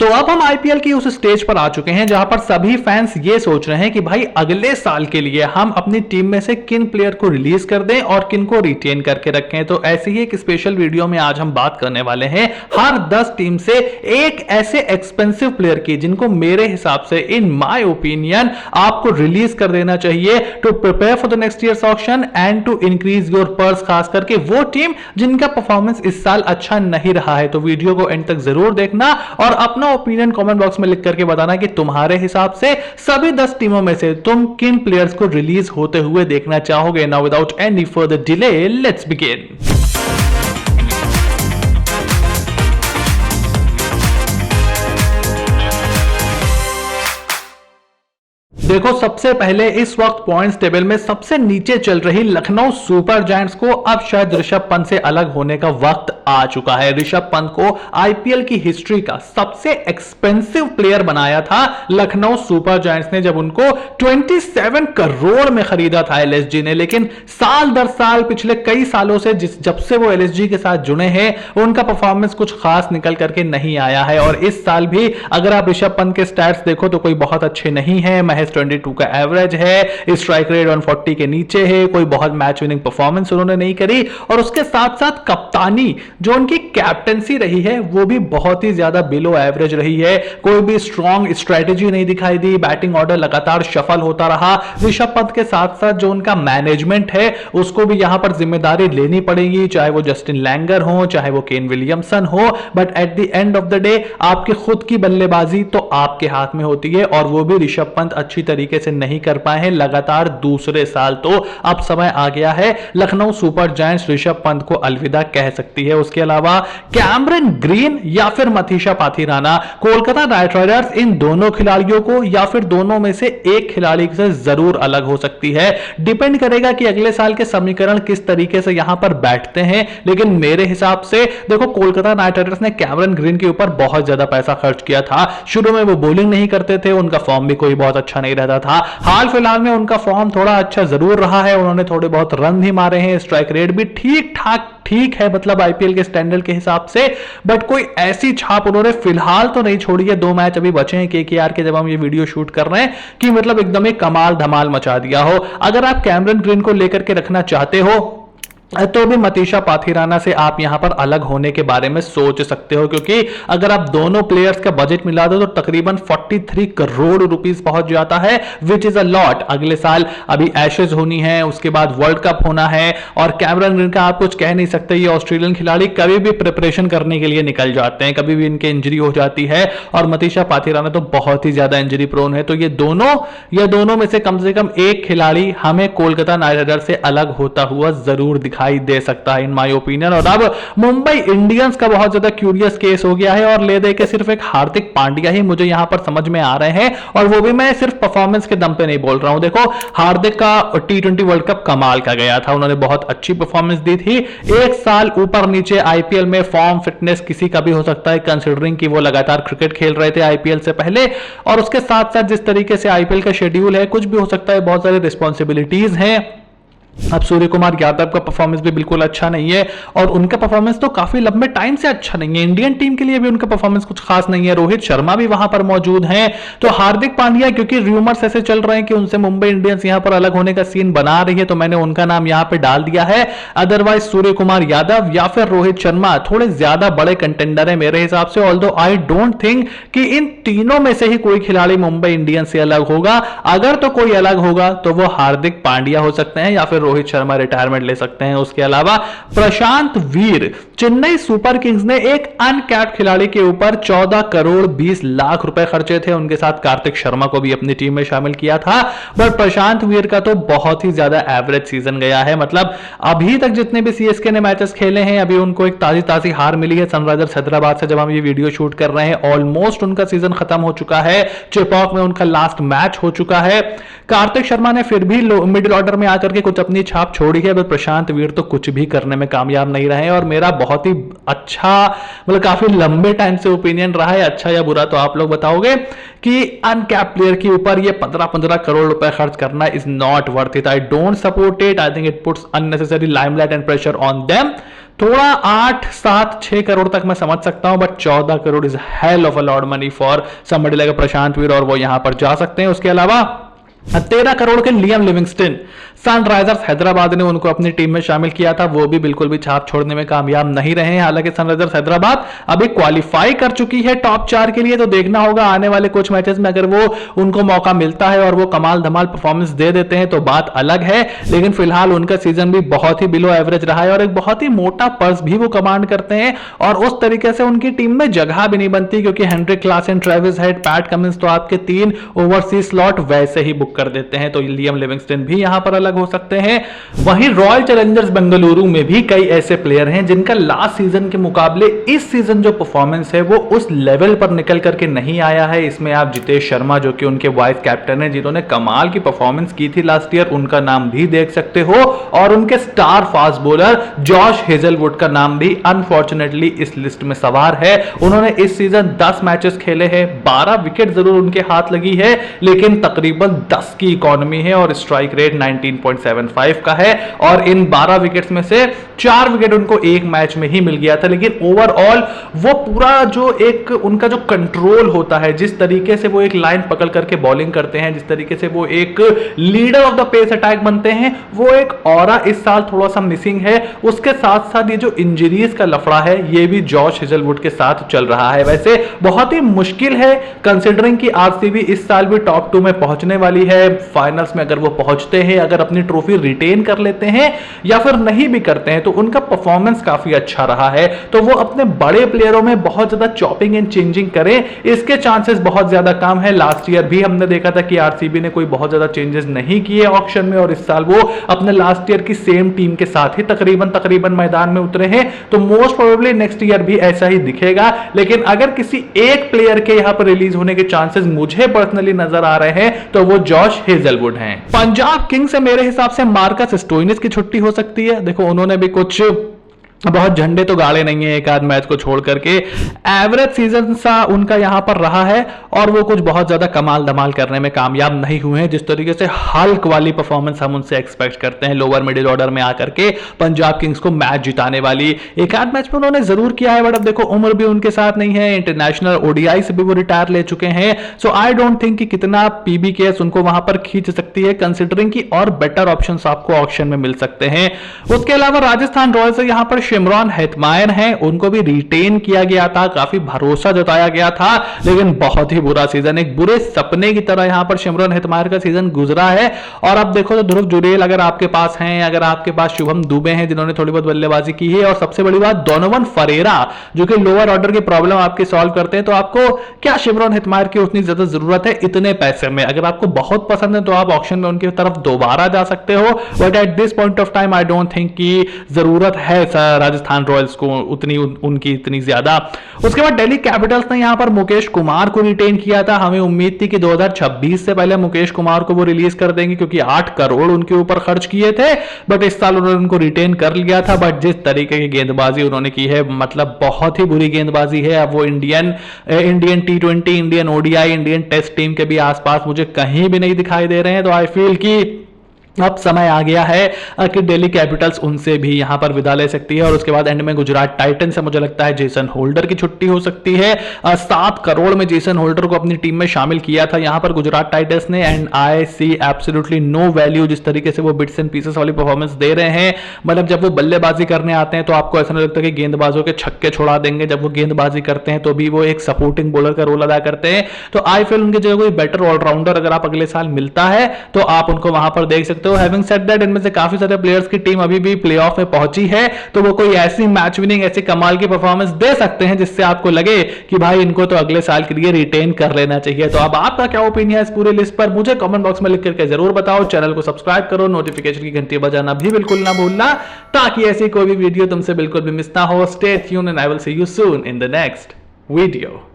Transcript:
तो अब हम आईपीएल की उस स्टेज पर आ चुके हैं जहां पर सभी फैंस ये सोच रहे हैं कि भाई अगले साल के लिए हम अपनी टीम में से किन प्लेयर को रिलीज कर दें और किन को रिटेन करके रखें। तो ऐसी ही एक स्पेशल वीडियो में आज हम बात करने वाले हैं हर 10 टीम से एक ऐसे एक्सपेंसिव प्लेयर की जिनको मेरे हिसाब से इन माय ओपिनियन आपको रिलीज कर देना चाहिए to prepare for the next years auction and to increase your purse, खास करके वो टीम जिनका परफॉर्मेंस इस साल अच्छा नहीं रहा है। तो वीडियो को एंड तक जरूर देखना और अपना ओपिनियन कमेंट बॉक्स में लिख करके बताना कि तुम्हारे हिसाब से सभी 10 टीमों में से तुम किन प्लेयर्स को रिलीज होते हुए देखना चाहोगे। Now without any further delay let's begin. देखो, सबसे पहले इस वक्त पॉइंट्स टेबल में सबसे नीचे चल रही लखनऊ सुपर जायंट्स को अब शायद ऋषभ पंत से अलग होने का वक्त आ चुका है। ऋषभ पंत को आईपीएल की हिस्ट्री का सबसे एक्सपेंसिव प्लेयर बनाया था लखनऊ सुपर जायंट्स ने जब उनको 27 करोड़ में खरीदा था एलएसजी ने। लेकिन साल दर साल पिछले कई सालों से जब से वो एलएसजी के साथ जुड़े हैं उनका परफॉर्मेंस कुछ खास निकल करके नहीं आया है। और इस साल भी अगर आप ऋषभ पंत के स्टैट्स देखो तो कोई बहुत अच्छे नहीं है। महज 22 का एवरेज है, स्ट्राइक रेट 140 के नीचे है, कोई बहुत मैच विनिंग परफॉर्मेंस उन्होंने नहीं करी। और उसके साथ साथ कप्तानी जो उनकी कैप्टेंसी रही है वो भी बहुत ही ज्यादा बिलो एवरेज रही है। कोई भी स्ट्रॉन्ग स्ट्रेटेजी नहीं दिखाई दी, बैटिंग ऑर्डर लगातार शफल होता रहा। ऋषभ पंत के साथ साथ जो उनका मैनेजमेंट है उसको भी यहां पर जिम्मेदारी लेनी पड़ेगी, चाहे वो जस्टिन लैंगर हो चाहे वो केन विलियमसन हो। But at the end of the day आपकी खुद की बल्लेबाजी तो आपके हाथ में होती है और वो भी ऋषभ पंत अच्छी तरीके से नहीं कर पाए हैं लगातार दूसरे साल। तो अब समय आ गया है लखनऊ सुपर जायंट्स ऋषभ पंत को अलविदा कह सकती है। उसके अलावा कैमरन ग्रीन या फिर मनीषा पाथीराना, कोलकाता नाइट राइडर्स इन दोनों खिलाड़ियों को या फिर दोनों में से एक खिलाड़ी से जरूर अलग हो सकती है। डिपेंड करेगा कि अगले साल के समीकरण किस तरीके से यहां पर बैठते हैं। लेकिन मेरे हिसाब से देखो, कोलकाता नाइट राइडर्स ने कैमरन ग्रीन के ऊपर बहुत ज्यादा पैसा खर्च किया था। शुरू में वो बॉलिंग नहीं करते थे, उनका फॉर्म भी कोई बहुत अच्छा नहीं रहता था। हाल फिलहाल में उनका फॉर्म थोड़ा अच्छा जरूर रहा है, उन्होंने थोड़े बहुत रन भी मारे हैं, स्ट्राइक रेट भी ठीक ठाक ठीक है, मतलब आईपीएल के स्टैंडर्ड के हिसाब से। बट कोई ऐसी छाप उन्होंने फिलहाल तो नहीं छोड़ी है। 2 मैच अभी बचे हैं केकेआर के जब हम ये वीडियो शूट कर रहे हैं कि मतलब एकदम ही कमाल धमाल मचा दिया हो। अगर आप कैमरन ग्रीन को लेकर के रखना चाहते हो तो भी मनीषा पाथीराना से आप यहां पर अलग होने के बारे में सोच सकते हो, क्योंकि अगर आप दोनों प्लेयर्स का बजट मिला दो तो तकरीबन 43 करोड़ रुपीस पहुंच जाता है, विच इज अ लॉट। अगले साल अभी एशेज होनी है, उसके बाद वर्ल्ड कप होना है और कैमरन ग्रीन का आप कुछ कह नहीं सकते। ये ऑस्ट्रेलियन खिलाड़ी कभी भी प्रिपरेशन करने के लिए निकल जाते हैं, कभी भी इनके इंजरी हो जाती है और मनीषा पाथीराना तो बहुत ही ज्यादा इंजरी प्रोन है। तो ये दोनों में से कम एक खिलाड़ी हमें कोलकाता नाइट राइडर्स से अलग होता हुआ जरूर दिखाई दे सकता है इन माय ओपिनियन। और अब मुंबई इंडियंस का बहुत ज्यादा क्यूरियस केस हो गया है और ले दे के सिर्फ एक हार्दिक पांड्या ही मुझे यहां पर समझ में आ रहे हैं, और वो भी मैं सिर्फ परफॉर्मेंस के दम पे नहीं बोल रहा हूं। देखो, हार्दिक का T20 वर्ल्ड कप कमाल का गया था, उन्होंने बहुत अच्छी परफॉर्मेंस दी थी। एक साल ऊपर नीचे आईपीएल में फॉर्म फिटनेस किसी का भी हो सकता है, कंसिडरिंग कि वो लगातार क्रिकेट खेल रहे थे आईपीएल से पहले, और उसके साथ साथ जिस तरीके से आईपीएल का शेड्यूल है कुछ भी हो सकता है, बहुत सारी रिस्पॉन्सिबिलिटीज हैं। अब सूर्य कुमार यादव का परफॉर्मेंस भी बिल्कुल अच्छा नहीं है और उनका परफॉर्मेंस तो काफी लंबे टाइम से अच्छा नहीं है। इंडियन टीम के लिए भी उनका परफॉर्मेंस कुछ खास नहीं है। रोहित शर्मा भी वहां पर मौजूद हैं। तो हार्दिक पांड्या, क्योंकि रूमर्स ऐसे चल रहे हैं कि उनसे मुंबई इंडियंस यहां पर अलग होने का सीन बना रही है, तो मैंने उनका नाम यहां पर डाल दिया है। अदरवाइज सूर्य कुमार यादव या फिर रोहित शर्मा थोड़े ज्यादा बड़े कंटेंडर है मेरे हिसाब से। ऑल्दो आई डोंट थिंक कि इन तीनों में से ही कोई खिलाड़ी मुंबई इंडियंस से अलग होगा। अगर तो कोई अलग होगा तो वो हार्दिक पांड्या हो सकते हैं या फिर रोहित शर्मा रिटायरमेंट ले सकते हैं। उसके अलावा प्रशांत वीर, चेन्नई सुपर किंग्स ने एक अनकैप्ड खिलाड़ी के ऊपर 14 करोड़ 20 लाख रुपए खर्चे थे। उनके साथ कार्तिक शर्मा को भी अपनी टीम में शामिल किया था। बट प्रशांत वीर का तो बहुत ही ज्यादा एवरेज सीजन गया है। मतलब अभी तक जितने भी सीएसके ने मैचेस खेले हैं, अभी उनको एक ताजी हार मिली है सनराइजर्स हैदराबाद से जब हम ये वीडियो शूट कर रहे हैं। ऑलमोस्ट उनका सीजन खत्म हो चुका है, चेपॉक में उनका लास्ट मैच हो चुका है। कार्तिक शर्मा ने फिर भी मिडिल ऑर्डर में आकर के कुछ अपनी छाप छोड़ी है, बट प्रशांत वीर तो कुछ भी करने में कामयाब नहीं रहे। और मेरा बहुत ही अच्छा, मतलब काफी लंबे टाइम से ओपिनियन रहा है, अच्छा या बुरा तो आप लोग बताओगे, कि अनकैप प्लेयर के ऊपर ये 15-15 करोड़ रुपए खर्च करना is not worth it. I don't support it. I think it puts unnecessary limelight and pressure on them. थोड़ा 8, 7, 6 करोड़ तक मैं समझ सकता हूं, but 14 crore is hell of a lot money for somebody like Prashant Veer, और वो यहां पर जा सकते हैं। उसके अलावा 13 करोड़ के लियम लिविंगस्टन, सनराइजर्स हैदराबाद ने उनको अपनी टीम में शामिल किया था, वो भी बिल्कुल भी छाप छोड़ने में कामयाब नहीं रहे हैं। हालांकि सनराइजर्स हैदराबाद अभी क्वालिफाई कर चुकी है टॉप 4 के लिए, तो देखना होगा आने वाले कुछ मैचेस में अगर वो उनको मौका मिलता है और वो कमाल धमाल परफॉर्मेंस दे देते हैं तो बात अलग है। लेकिन फिलहाल उनका सीजन भी बहुत ही बिलो एवरेज रहा है और एक बहुत ही मोटा पर्स भी वो कमांड करते हैं, और उस तरीके से उनकी टीम में जगह भी नहीं बनती, क्योंकि Heinrich Klaasen, Travis Head, Pat Cummins तो आपके 3 ओवरसीज स्लॉट वैसे ही बुक कर देते हैं, तो लियम लिविंगस्टन भी यहां पर अलग हो सकते हैं। वहीं रॉयल चैलेंजर्स बेंगलुरु में भी कई ऐसे प्लेयर हैं जिनका लास्ट सीजन के मुकाबले इस सीजन जो परफॉर्मेंस है वो उस लेवल पर निकल करके नहीं आया है। इसमें आप जितेश शर्मा, जो कि उनके वाइस कैप्टन हैं, जिन्होंने कमाल की परफॉर्मेंस की थी लास्ट ईयर, उनका नाम भी देख सकते हो, और उनके star fast bowler Josh Hazlewood का नाम भी अनफॉर्चुनेटली इस लिस्ट में सवार है। उन्होंने इस सीजन 10 मैचेस खेले हैं, 12 विकेट जरूर उनके हाथ लगी है, लेकिन तकरीबन 10 की इकोनॉमी है और स्ट्राइक रेट 19.75 का है, और इन 12 विकेट्स में से 4 विकेट उनको एक मैच में ही मिल गया था। लेकिन ओवरऑल वो पूरा जो एक उनका जो कंट्रोल होता है, जिस तरीके से वो एक लाइन पकड़ करके बॉलिंग करते हैं, जिस तरीके से वो एक leader of the pace attack बनते हैं, वो एक ऑरा इस साल थोड़ा सा मिसिंग है। उसके साथ साथ ये जो इंजरीज का लफड़ा है ये भी जॉश हेजलवुड के साथ चल रहा है। वैसे बहुत ही मुश्किल है कंसिडरिंग कि आरसीबी इस साल भी टॉप 2 में पहुंचने वाली है। फाइनल्स में अगर वो पहुंचते हैं, अगर अपनी ट्रॉफी रिटेन कर लेते हैं या फिर नहीं भी करते हैं, तो उनका परफॉर्मेंस काफी अच्छा रहा है, तो वो अपने बड़े प्लेयरों में बहुत ज्यादा चॉपिंग एंड चेंजिंग करें, इसके चांसेस बहुत ज्यादा कम है। लास्ट ईयर भी हमने देखा था कि आरसीबी ने कोई बहुत ज्यादा चेंजेस नहीं किए ऑक्शन में, और इस साल वो अपने लास्ट ईयर की सेम टीम के साथ ही तकरीबन मैदान में उतरे हैं, तो मोस्ट प्रोबेबली नेक्स्ट ईयर भी ऐसा ही दिखेगा। लेकिन अगर किसी एक प्लेयर के यहां पर रिलीज होने के चांसेस मुझे पर्सनली नजर आ रहे हैं तो वो जॉश हेजलवुड हैं। पंजाब किंग्स से मेरे हिसाब से मार्कस स्टोइनिस की छुट्टी हो सकती है। देखो उन्होंने भी कुछ बहुत झंडे तो गाड़े नहीं है, एक आध मैच को छोड़ करके एवरेज सीजन सा उनका यहां पर रहा है, और वो कुछ बहुत ज्यादा कमाल धमाल करने में कामयाब नहीं हुए हैं, जिस तरीके से हल्क वाली परफॉर्मेंस हम उनसे एक्सपेक्ट करते हैं लोअर मिडिल ऑर्डर में आकर के पंजाब किंग्स को मैच जिताने वाली। एक आध मैच में उन्होंने जरूर किया है, बट अब देखो उम्र भी उनके साथ नहीं है, इंटरनेशनल ओडीआई से भी वो रिटायर ले चुके हैं, सो आई डोंट थिंक कि कितना पीबीकेएस उनको वहां पर खींच सकती है, कंसिडरिंग की और बेटर ऑप्शंस आपको ऑक्शन में मिल सकते हैं। उसके अलावा राजस्थान रॉयल्स से यहां पर शिमरॉन हेटमायर हैं, उनको भी रिटेन किया गया था, काफी भरोसा जताया गया था, लेकिन बहुत ही बुरा सीजन, एक बुरे सपने की तरह यहां पर शिमरॉन हेटमायर का सीजन गुजरा है। और अब देखो तो ध्रुव जुरेल अगर आपके पास हैं, अगर आपके पास शुभम दुबे हैं जिन्होंने थोड़ी बहुत बल्लेबाजी की है, और सबसे बड़ी बात डोनोवन फरेरा जो कि लोअर ऑर्डर की प्रॉब्लम आपके सॉल्व करते हैं, तो आपको क्या शिमरॉन हेटमायर की उतनी ज्यादा जरूरत है इतने पैसे में? अगर आपको बहुत पसंद है तो आप ऑक्शन में उनकी तरफ दोबारा जा सकते हो, but at this point of time I don't think कि जरूरत है राजस्थान रॉयल्स को उनकी इतनी ज्यादा। उसके बाद दिल्ली कैपिटल्स ने यहां पर मुकेश कुमार को रिटेन किया था। हमें उम्मीद थी कि 2026 से पहले मुकेश कुमार को वो रिलीज कर देंगे, क्योंकि 8 करोड़ उनके ऊपर खर्च किए थे, बट इस साल उन्होंने उनको रिटेन कर लिया था। बट जिस तरीके की गेंदबाजी उन्होंने की है, मतलब बहुत ही बुरी गेंदबाजी है। अब वो Indian T20, Indian ODI, Indian test team के भी आसपास मुझे कहीं भी नहीं दिखाई दे रहे हैं, तो आई फील कि अब समय आ गया है कि दिल्ली कैपिटल्स उनसे भी यहां पर विदा ले सकती है। और उसके बाद एंड में गुजरात टाइटन से मुझे लगता है जेसन होल्डर की छुट्टी हो सकती है। 7 करोड़ में जेसन होल्डर को अपनी टीम में शामिल किया था यहां पर गुजरात टाइटंस ने, and I see absolutely no value जिस तरीके से वो बिट्स एंड पीसेस वाली परफॉर्मेंस दे रहे हैं। मतलब जब वो बल्लेबाजी करने आते हैं तो आपको ऐसा नहीं लगता कि गेंदबाजों के छक्के छुड़ा देंगे, जब वो गेंदबाजी करते हैं तो भी वो एक सपोर्टिंग बॉलर का रोल अदा करते हैं। तो आई फील उनकी जगह कोई बेटर ऑलराउंडर अगर आप अगले साल मिलता है तो आप उनको वहां पर देख सकते हो। हैविंग सेड दैट, इनमें से काफी सारे प्लेयर्स की टीम अभी भी प्लेऑफ में पहुंची है, तो वो कोई ऐसी मैच विनिंग, ऐसी कमाल की परफॉर्मेंस दे सकते हैं जिससे आपको लगे कि भाई इनको तो अगले साल के लिए रिटेन कर लेना चाहिए। तो अब आपका क्या ओपिनियन है इस पूरी लिस्ट पर, मुझे कमेंट बॉक्स में लिख करके जरूर बताओ। चैनल को सब्सक्राइब करो, नोटिफिकेशन की घंटी बजाना भी बिल्कुल ना भूलना, ताकि ऐसी कोई भी वीडियो तुमसे बिल्कुल भी मिस ना हो। Stay tuned and I will see you soon in the next video.